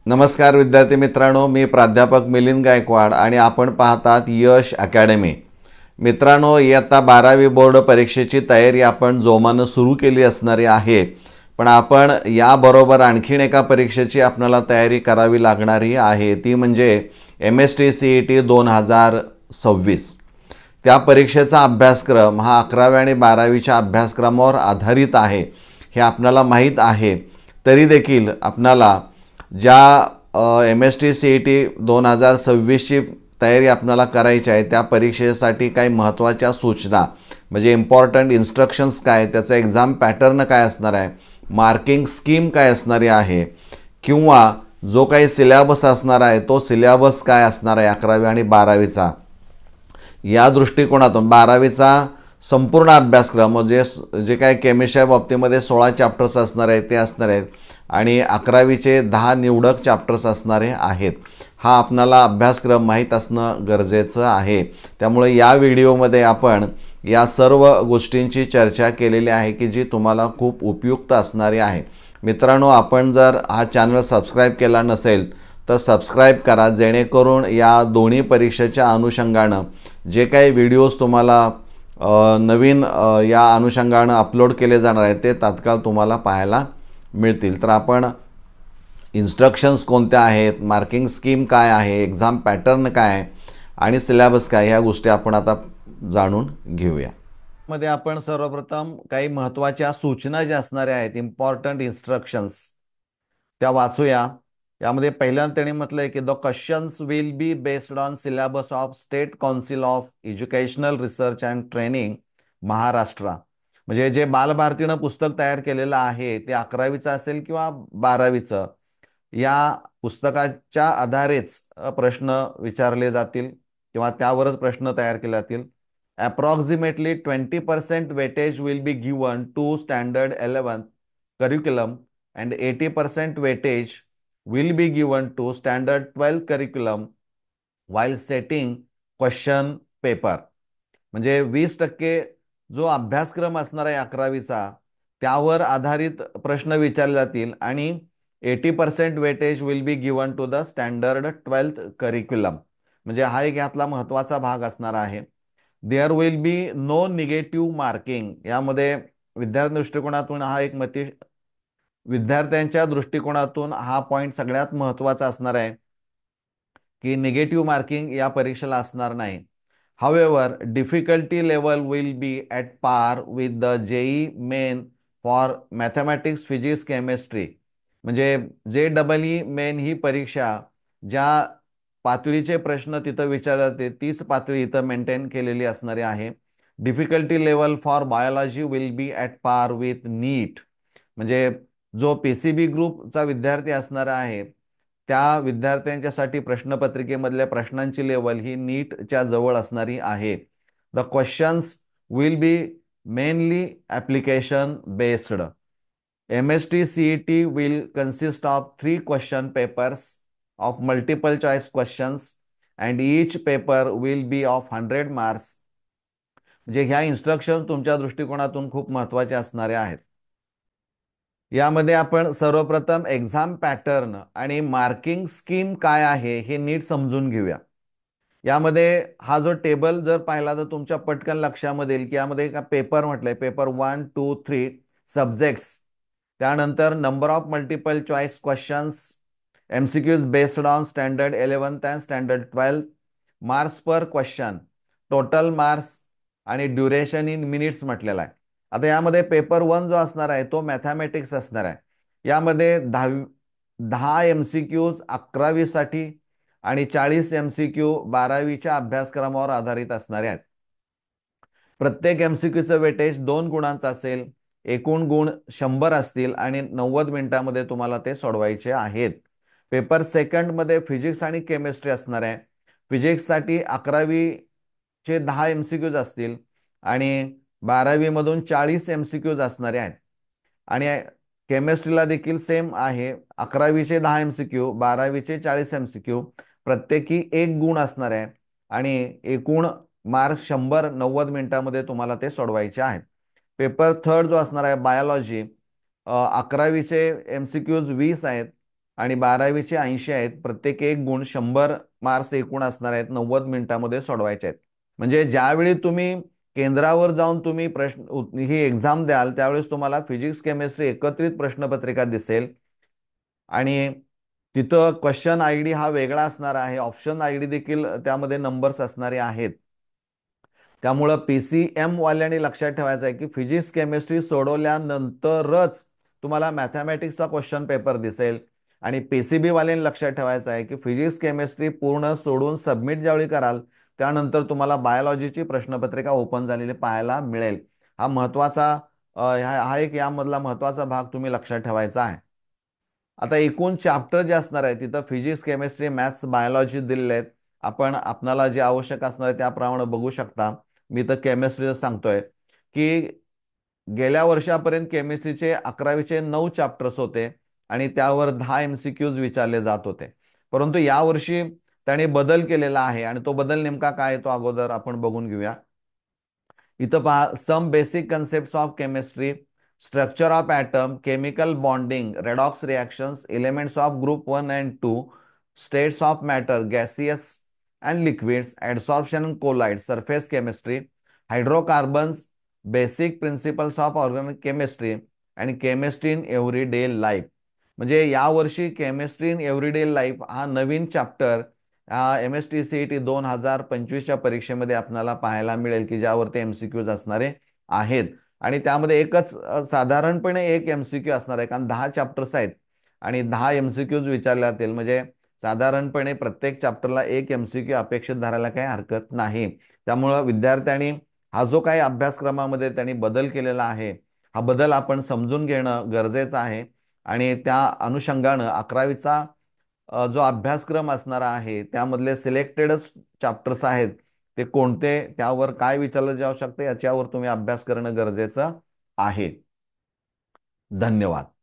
नमस्कार विद्यार्थी मित्रांनो, मी प्राध्यापक मिलिंद गायकवाड आणि आपण पाहतात यश अकॅडमी. मित्रांनो, इयत्ता 12वी बोर्ड परीक्षेची तयारी आपण जोमानं सुरू केली असणारी आहे, पण आपण याबरोबर आणखीन एका परीक्षेची आपल्याला तयारी करावी लागणारी आहे, ती म्हणजे MST CET 2026. त्या परीक्षेचा अभ्यासक्रम हा 11वी आणि 12वीच्या अभ्यासक्रमावर आधारित आहे हे आपल्याला माहीत आहे. तरी देखील आपल्याला ज्या MST CET 2026ची तयारी आपल्याला करायची आहे त्या परीक्षेसाठी काही महत्त्वाच्या सूचना म्हणजे इम्पॉर्टंट इन्स्ट्रक्शन्स काय, त्याचा एक्झाम पॅटर्न काय असणार आहे, मार्किंग स्कीम काय असणारी आहे, किंवा जो काही सिलेबस असणार आहे तो सिलेबस काय असणार आहे 11वी आणि 12वीचा, या दृष्टिकोनातून 12वीचा संपूर्ण अभ्यासक्रम म्हणजे जे काही केमिस्ट्रीच्या बाबतीमध्ये 16 चॅप्टर्स असणार आहेत ते असणार आहेत आणि 11वीचे 10 निवडक चॅप्टर्स असणारे आहेत. हा आपल्याला अभ्यासक्रम माहीत असणं गरजेचं आहे. त्यामुळे या व्हिडिओमध्ये आपण या सर्व गोष्टींची चर्चा केलेली आहे की जी तुम्हाला खूप उपयुक्त असणारी आहे. मित्रांनो, आपण जर हा चॅनल सबस्क्राईब केला नसेल तर सबस्क्राईब करा, जेणेकरून या दोन्ही परीक्षेच्या अनुषंगानं जे काही व्हिडिओज तुम्हाला नवीन या अनुषंगानं अपलोड केले जाणार आहेत ते तात्काळ तुम्हाला पाहायला मिळतील. तर आपण इन्स्ट्रक्शन्स कोणत्या आहेत, मार्किंग स्कीम काय आहे, एक्झाम पॅटर्न काय आहे आणि सिलेबस काय, ह्या गोष्टी आपण आता जाणून घेऊया. मध्ये आपण सर्वप्रथम काही महत्त्वाच्या सूचना ज्या असणाऱ्या आहेत, इम्पॉर्टंट इन्स्ट्रक्शन्स, त्या वाचूया. यामध्ये पहिल्यांदा त्यांनी म्हटलंय की the questions will be based on syllabus of state council of educational research and training Maharashtra. म्हणजे जे बालभारतीनं पुस्तक तयार केलेलं आहे ते 11वीचं असेल किंवा 12वीचं, या पुस्तकाच्या आधारेच प्रश्न विचारले जातील किंवा त्यावरच प्रश्न तयार केले जातील. Approximately 20% weightage will be given to standard 11th curriculum and 80% weightage will be given to standard 12th curriculum while setting question paper. म्हणजे 20% जो अभ्यासक्रम असणार आहे 11वीचा त्यावर आधारित प्रश्न विचारले जातील आणि 80% weightage will be given to the standard 12th curriculum. म्हणजे हा एक यातला महत्त्वाचा भाग असणार आहे. There will be no negative marking. यामध्ये विद्यार्थ्यांच्या दृष्टिकोनातून हा पॉईंट सगळ्यात महत्त्वाचा असणार आहे की निगेटिव्ह मार्किंग या परीक्षेला असणार नाही. However difficulty level will be at par with the JEE main for mathematics, physics, chemistry. म्हणजे JEE मेन ही परीक्षा ज्या पातळीचे प्रश्न तिथं विचारले जाते तीच पातळी इथं मेंटेन केलेली असणारी आहे. Difficulty level for biology will be at par with NEET. म्हणजे जो PCB ग्रुपचा विद्यार्थी असणार आहे त्या विद्यार्थ्यांच्यासाठी प्रश्नपत्रिकेमधल्या प्रश्नांची लेवल ही नीटच्या जवळ असणारी आहे. The questions will be mainly application based. MST CET will consist of 3 question papers of multiple choice questions and each paper will be of 100 marks. म्हणजे ह्या इन्स्ट्रक्शन तुमच्या दृष्टिकोनातून खूप महत्त्वाचे असणारे आहेत. यामध्ये आपण सर्वप्रथम एक्झाम पॅटर्न आणि मार्किंग स्कीम काय आहे हे नीट समजून घेऊया. यामध्ये हा जो टेबल जर पाहिला तर तुमच्या पटकन लक्षामध्ये येईल की यामध्ये का पेपर म्हटलंय, पेपर 1, 2, 3 सब्जेक्ट्स, त्यानंतर number of multiple choice questions, MCQs based on standard 11th and standard 12th, marks per question, total marks आणि ड्युरेशन इन मिनिट्स म्हटलेला आहे. आता यामध्ये पेपर 1 जो असणार आहे तो मॅथमॅटिक्स असणार आहे. यामध्ये 10 MCQs 11वीसाठी आणि 40 MCQ 12वीच्या अभ्यासक्रमावर आधारित असणारे आहेत. प्रत्येक MCQचं वेटेज 2 गुणांचं असेल, एकूण गुण 100 असतील आणि 90 मिनिटांमध्ये तुम्हाला ते सोडवायचे आहेत. पेपर सेकंडमध्ये फिजिक्स आणि केमिस्ट्री असणार आहे. फिजिक्ससाठी 11वीचे 10 MCQs असतील आणि 12वीमधून 40 MCQs असणारे आहेत. आणि केमिस्ट्रीला देखील सेम आहे, 11वीचे 10 MCQ, 12वीचे 40 MCQ, प्रत्येकी 1 गुण असणार आहे आणि एकूण मार्क्स 100 90 मिनिटांमध्ये तुम्हाला ते सोडवायचे आहेत. पेपर थर्ड जो असणार आहे बायोलॉजी, 11वीचे MCQs 20 आहेत आणि 12वीचे 80 आहेत. प्रत्येक एक गुण 100 मार्क्स एकूण असणार आहेत. 90 मिनिटांमध्ये सोडवायचे आहेत. म्हणजे ज्यावेळी तुम्ही केंद्रावर जाऊन तुम्ही ही एक्झाम द्याल त्यावेळेस तुम्हाला फिजिक्स केमिस्ट्री एकत्रित प्रश्नपत्रिका दिसेल आणि तिथं क्वेश्चन आयडी हा वेगळा असणार आहे. ऑप्शन आयडी देखील त्यामध्ये नंबर्स असणारे आहेत. त्यामुळं PCM वाल्यांनी लक्षात ठेवायचं आहे की फिजिक्स केमिस्ट्री सोडवल्यानंतरच तुम्हाला मॅथमॅटिक्सचा क्वेश्चन पेपर दिसेल आणि PCB वाल्यांनी लक्षात ठेवायचं आहे की फिजिक्स केमिस्ट्री पूर्ण सोडून सबमिट ज्यावेळी कराल त्यानंतर तुम्हाला बायोलॉजीची प्रश्नपत्रिका ओपन झालेली पाहायला मिळेल. हा महत्वाचा हा एक यामधला महत्वाचा भाग तुम्ही लक्षात ठेवायचा आहे. आता एकूण चॅप्टर जे असणार आहे तिथं फिजिक्स केमिस्ट्री मॅथ्स बायोलॉजी दिलेले आहेत. आपण आपल्याला जे आवश्यक असणार आहे त्याप्रमाणे बघू शकता. मी तर केमिस्ट्रीचं सांगतोय की गेल्या वर्षापर्यंत केमिस्ट्रीचे 11वीचे 9 चॅप्टर्स होते आणि त्यावर 10 MCQs विचारले जात होते. परंतु यावर्षी त्याने बदल केलेला आहे आणि तो बदल नेमका काय आहे तो अगोदर आपण बघून घेऊया. इथं पहा, some basic concepts of chemistry, structure of atom, chemical bonding, redox reactions, elements of group 1 and 2, states of matter, gaseous and liquids, adsorption and colloid, surface chemistry, hydrocarbons, basic principles of organic chemistry and chemistry in everyday life. म्हणजे यावर्षी chemistry in everyday life हा नवीन chapter MSTCET 2025च्या परीक्षेमध्ये आपल्याला पाहायला मिळेल की ज्यावरती MCQs असणारे आहेत आणि त्यामध्ये एकच साधारणपणे एक MCQ असणार आहे कारण 10 चॅप्टर्स आहेत आणि 10 MCQs विचारले जातील. म्हणजे साधारणपणे प्रत्येक चॅप्टरला एक MCQ अपेक्षित धरायला काही हरकत नाही. त्यामुळं विद्यार्थ्यांनी हा जो काही अभ्यासक्रमामध्ये त्यांनी बदल केलेला आहे हा बदल आपण समजून घेणं गरजेचं आहे आणि त्या अनुषंगानं 11वीचा जो अभ्यासक्रम असणार आहे त्यामधले सिलेक्टेडच चॅप्टर्स आहेत ते कोणते, त्यावर काय विचारलं जाऊ शकते याच्यावर तुम्ही अभ्यास करणं गरजेचं आहे. धन्यवाद.